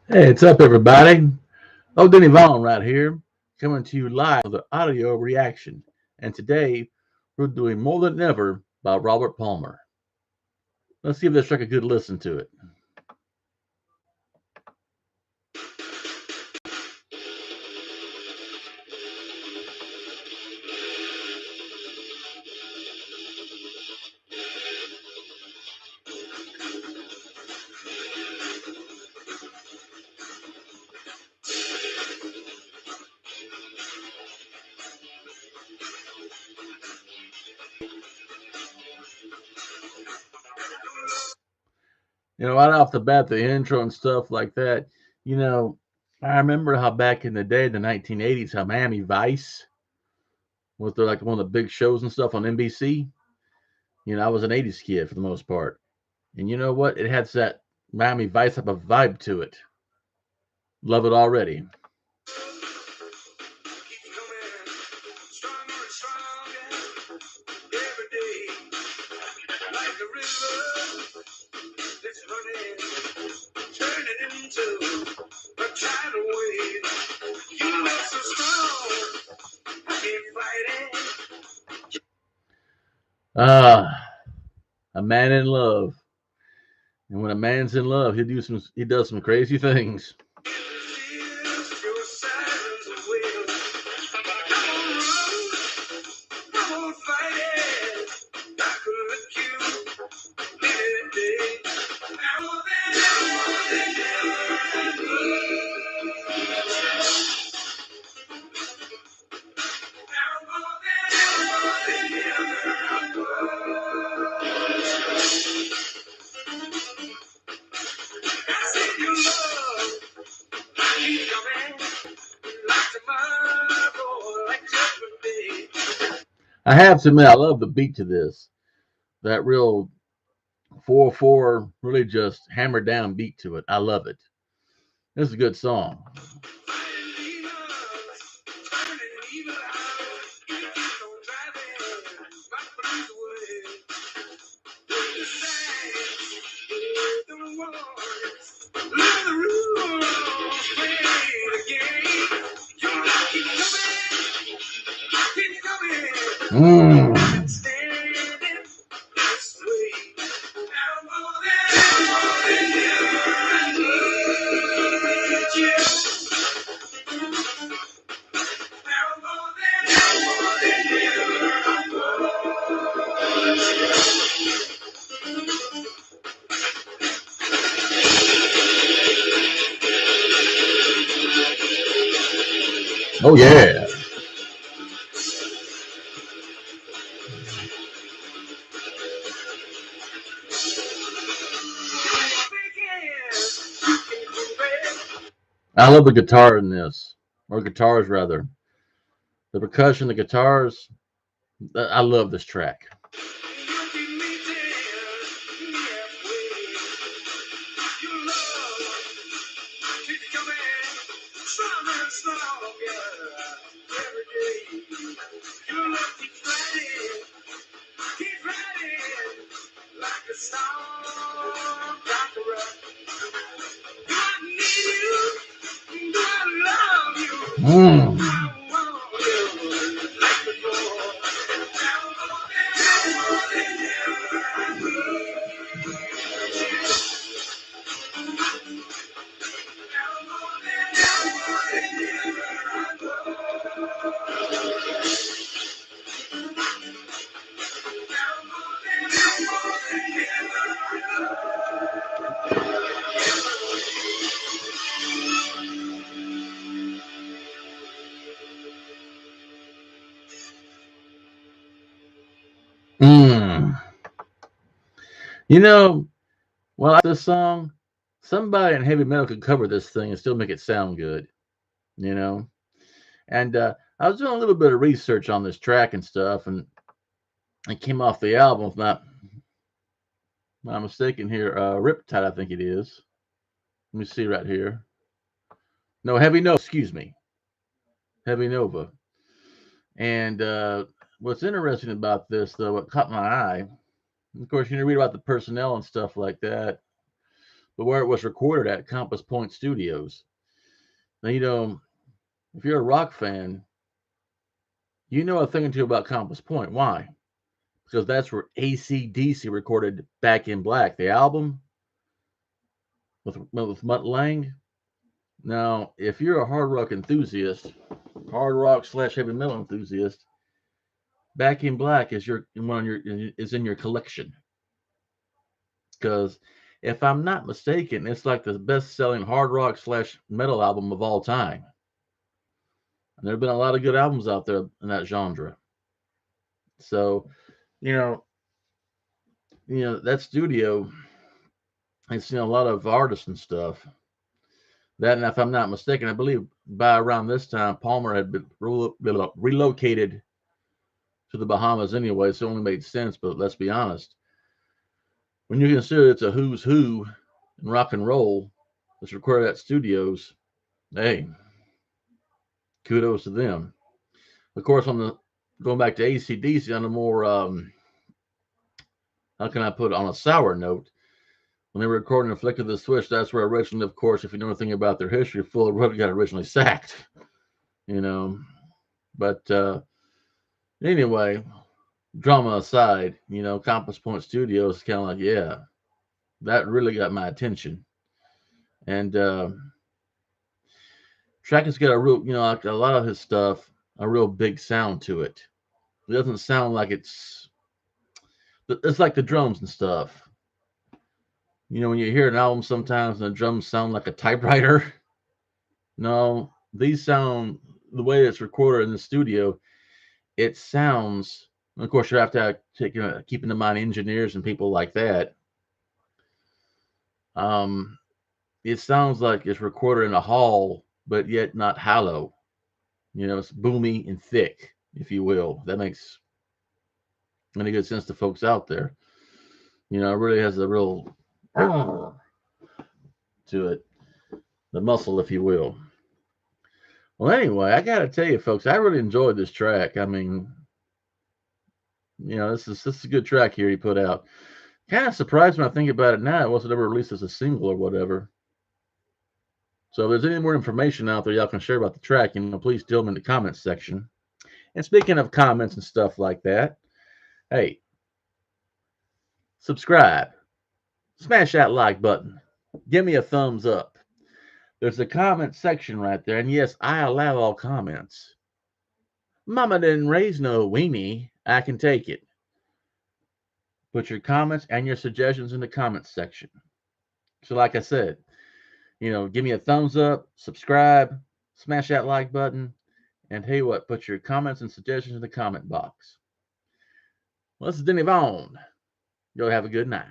Hey, what's up, everybody? Oh, Denny Vaughan right here, coming to you live with an audio reaction. And today, we're doing More Than Ever by Robert Palmer. Let's give this track a good listen to it. Right off the bat, the intro and stuff like that, you know, I remember how back in the day, the 1980s, how Miami Vice was like one of the big shows and stuff on NBC. I was an 80s kid for the most part. And you know what? It had that Miami Vice type of vibe to it. Love it already. Ah, a man in love. And when a man's in love, he does some crazy things. I have to admit, I love the beat to this. That real 4/4, really just hammered down beat to it. I love it. This is a good song. Mm. Oh yeah. I love the guitar in this, or guitars rather. The percussion, the guitars. I love this track. Mm. Mm. You know, well, I like this song. Somebody in heavy metal could cover this thing and still make it sound good. You know, and I was doing a little bit of research on this track and stuff, and it came off the album. If not mistaken here, Riptide, I think it is. Let me see right here. No, Heavy Nova. Excuse me, Heavy Nova. And what's interesting about this, though, what caught my eye, of course, you read about the personnel and stuff like that. but where it was recorded at Compass Point Studios. Now, if you're a rock fan, you know a thing or two about Compass Point. Why? Because that's where AC/DC recorded Back in Black, the album with Mutt Lange. Now, if you're a hard rock enthusiast, hard rock / heavy metal enthusiast, Back in Black is in your collection. Because if I'm not mistaken, it's like the best-selling hard rock / metal album of all time. And there have been a lot of good albums out there in that genre. So, you know, that studio, I've seen a lot of artists and stuff. That, and if I'm not mistaken, I believe by around this time, Palmer had been relocated to the Bahamas anyway, so it only made sense. But let's be honest, when you consider it's a who's who in rock and roll that's recorded at studios, hey, kudos to them. Of course, going back to AC/DC on a more, how can I put it, on a sour note, when they were recording the Flick of the Switch, that's where originally, of course, if you know anything about their history, Fuller Road got originally sacked, But anyway, drama aside, Compass Point Studios is kind of like, yeah, that really got my attention. And Track has got a real, like a lot of his stuff, a real big sound to it. It doesn't sound like it's like the drums and stuff. When you hear an album sometimes and the drums sound like a typewriter. No, these sound, the way it's recorded in the studio, it sounds, of course, you have to keep in mind engineers and people like that. It sounds like it's recorded in a hall, but yet not hollow. It's boomy and thick, if you will. That makes any good sense to folks out there. It really has a real to it, the muscle, if you will. Well, anyway, I got to tell you, folks, I really enjoyed this track. I mean, this is a good track here he put out. Kind of surprised when I think about it now, it wasn't ever released as a single or whatever. So if there's any more information out there y'all can share about the track, please tell them in the comments section. And speaking of comments and stuff like that, hey, subscribe, smash that like button, give me a thumbs up. There's a comment section right there, and yes, I allow all comments. Mama didn't raise no weenie, I can take it. Put your comments and your suggestions in the comments section. So like I said, give me a thumbs up, subscribe, smash that like button, and hey what, put your comments and suggestions in the comment box. Well, this is Denny Vaughan. Y'all have a good night.